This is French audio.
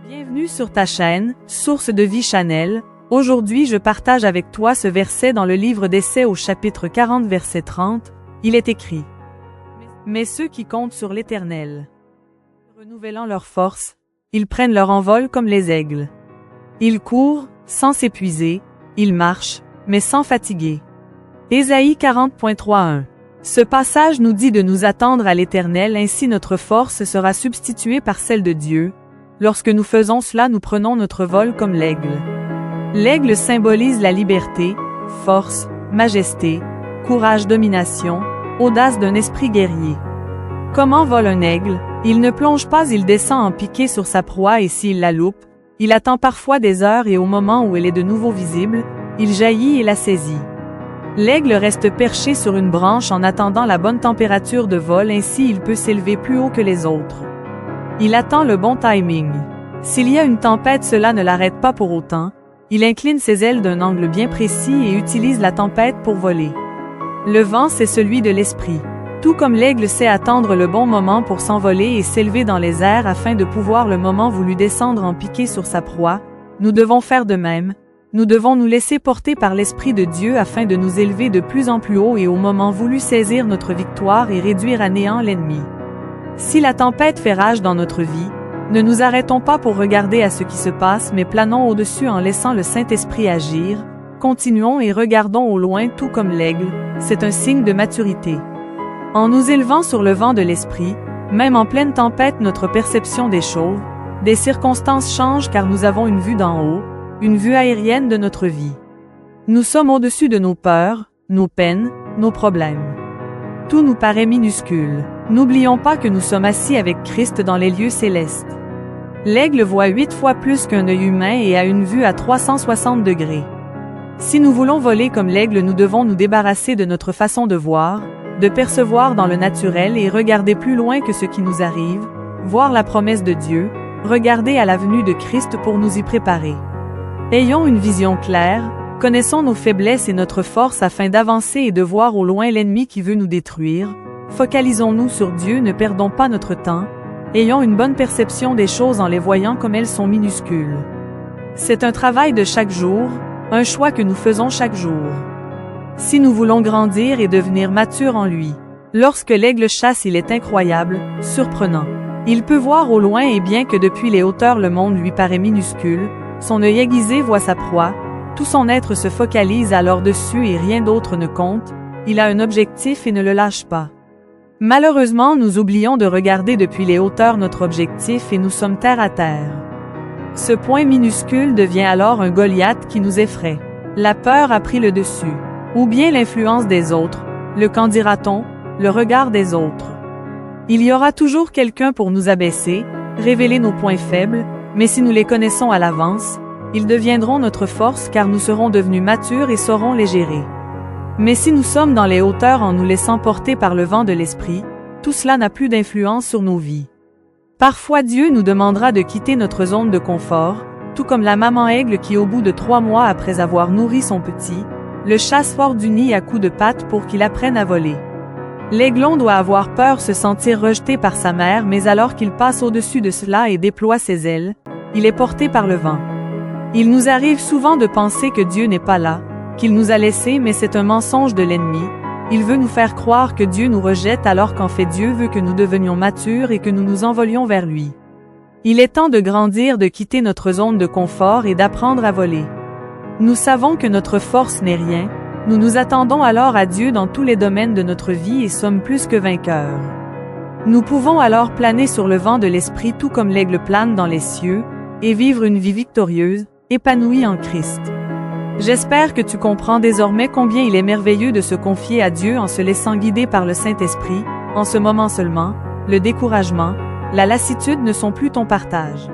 Bienvenue sur ta chaîne, Source de Vie Channel. Aujourd'hui je partage avec toi ce verset dans le livre d'Essais au chapitre 40 verset 30. Il est écrit: Mais ceux qui comptent sur l'Éternel, renouvelant leur force, ils prennent leur envol comme les aigles. Ils courent, sans s'épuiser, ils marchent, mais sans fatiguer. Ésaïe 40.3.1. Ce passage nous dit de nous attendre à l'Éternel, ainsi notre force sera substituée par celle de Dieu. Lorsque nous faisons cela, nous prenons notre vol comme l'aigle. L'aigle symbolise la liberté, force, majesté, courage, domination, audace d'un esprit guerrier. Comment vole un aigle? Il ne plonge pas, il descend en piqué sur sa proie et s'il la loupe, il attend parfois des heures et au moment où elle est de nouveau visible, il jaillit et la saisit. L'aigle reste perché sur une branche en attendant la bonne température de vol, ainsi il peut s'élever plus haut que les autres. Il attend le bon timing. S'il y a une tempête, cela ne l'arrête pas pour autant. Il incline ses ailes d'un angle bien précis et utilise la tempête pour voler. Le vent, c'est celui de l'esprit. Tout comme l'aigle sait attendre le bon moment pour s'envoler et s'élever dans les airs afin de pouvoir le moment voulu descendre en piqué sur sa proie, nous devons faire de même. Nous devons nous laisser porter par l'Esprit de Dieu afin de nous élever de plus en plus haut et au moment voulu saisir notre victoire et réduire à néant l'ennemi. Si la tempête fait rage dans notre vie, ne nous arrêtons pas pour regarder à ce qui se passe, mais planons au-dessus en laissant le Saint-Esprit agir. Continuons et regardons au loin tout comme l'aigle, c'est un signe de maturité. En nous élevant sur le vent de l'Esprit, même en pleine tempête, notre perception des choses, des circonstances change car nous avons une vue d'en haut, une vue aérienne de notre vie. Nous sommes au-dessus de nos peurs, nos peines, nos problèmes. Tout nous paraît minuscule. N'oublions pas que nous sommes assis avec Christ dans les lieux célestes. L'aigle voit 8 fois plus qu'un œil humain et a une vue à 360 degrés. Si nous voulons voler comme l'aigle, nous devons nous débarrasser de notre façon de voir, de percevoir dans le naturel et regarder plus loin que ce qui nous arrive, voir la promesse de Dieu, regarder à la venue de Christ pour nous y préparer. Ayons une vision claire, connaissons nos faiblesses et notre force afin d'avancer et de voir au loin l'ennemi qui veut nous détruire. Focalisons-nous sur Dieu, ne perdons pas notre temps. Ayons une bonne perception des choses en les voyant comme elles sont minuscules. C'est un travail de chaque jour, un choix que nous faisons chaque jour. Si nous voulons grandir et devenir matures en lui, lorsque l'aigle chasse, il est incroyable, surprenant. Il peut voir au loin et bien que depuis les hauteurs le monde lui paraît minuscule, son œil aiguisé voit sa proie, tout son être se focalise alors dessus et rien d'autre ne compte, il a un objectif et ne le lâche pas. Malheureusement, nous oublions de regarder depuis les hauteurs notre objectif et nous sommes terre à terre. Ce point minuscule devient alors un Goliath qui nous effraie. La peur a pris le dessus. Ou bien l'influence des autres, le qu'en dira-t-on, le regard des autres. Il y aura toujours quelqu'un pour nous abaisser, révéler nos points faibles, mais si nous les connaissons à l'avance, ils deviendront notre force car nous serons devenus matures et saurons les gérer. Mais si nous sommes dans les hauteurs en nous laissant porter par le vent de l'esprit, tout cela n'a plus d'influence sur nos vies. Parfois Dieu nous demandera de quitter notre zone de confort, tout comme la maman aigle qui au bout de 3 mois après avoir nourri son petit, le chasse fort du nid à coups de patte pour qu'il apprenne à voler. L'aiglon doit avoir peur, se sentir rejeté par sa mère, mais alors qu'il passe au-dessus de cela et déploie ses ailes, il est porté par le vent. Il nous arrive souvent de penser que Dieu n'est pas là, qu'il nous a laissés, mais c'est un mensonge de l'ennemi. Il veut nous faire croire que Dieu nous rejette alors qu'en fait Dieu veut que nous devenions matures et que nous nous envolions vers lui. Il est temps de grandir, de quitter notre zone de confort et d'apprendre à voler. Nous savons que notre force n'est rien, nous nous attendons alors à Dieu dans tous les domaines de notre vie et sommes plus que vainqueurs. Nous pouvons alors planer sur le vent de l'esprit tout comme l'aigle plane dans les cieux, et vivre une vie victorieuse, épanouie en Christ. J'espère que tu comprends désormais combien il est merveilleux de se confier à Dieu en se laissant guider par le Saint-Esprit. En ce moment seulement, le découragement, la lassitude ne sont plus ton partage.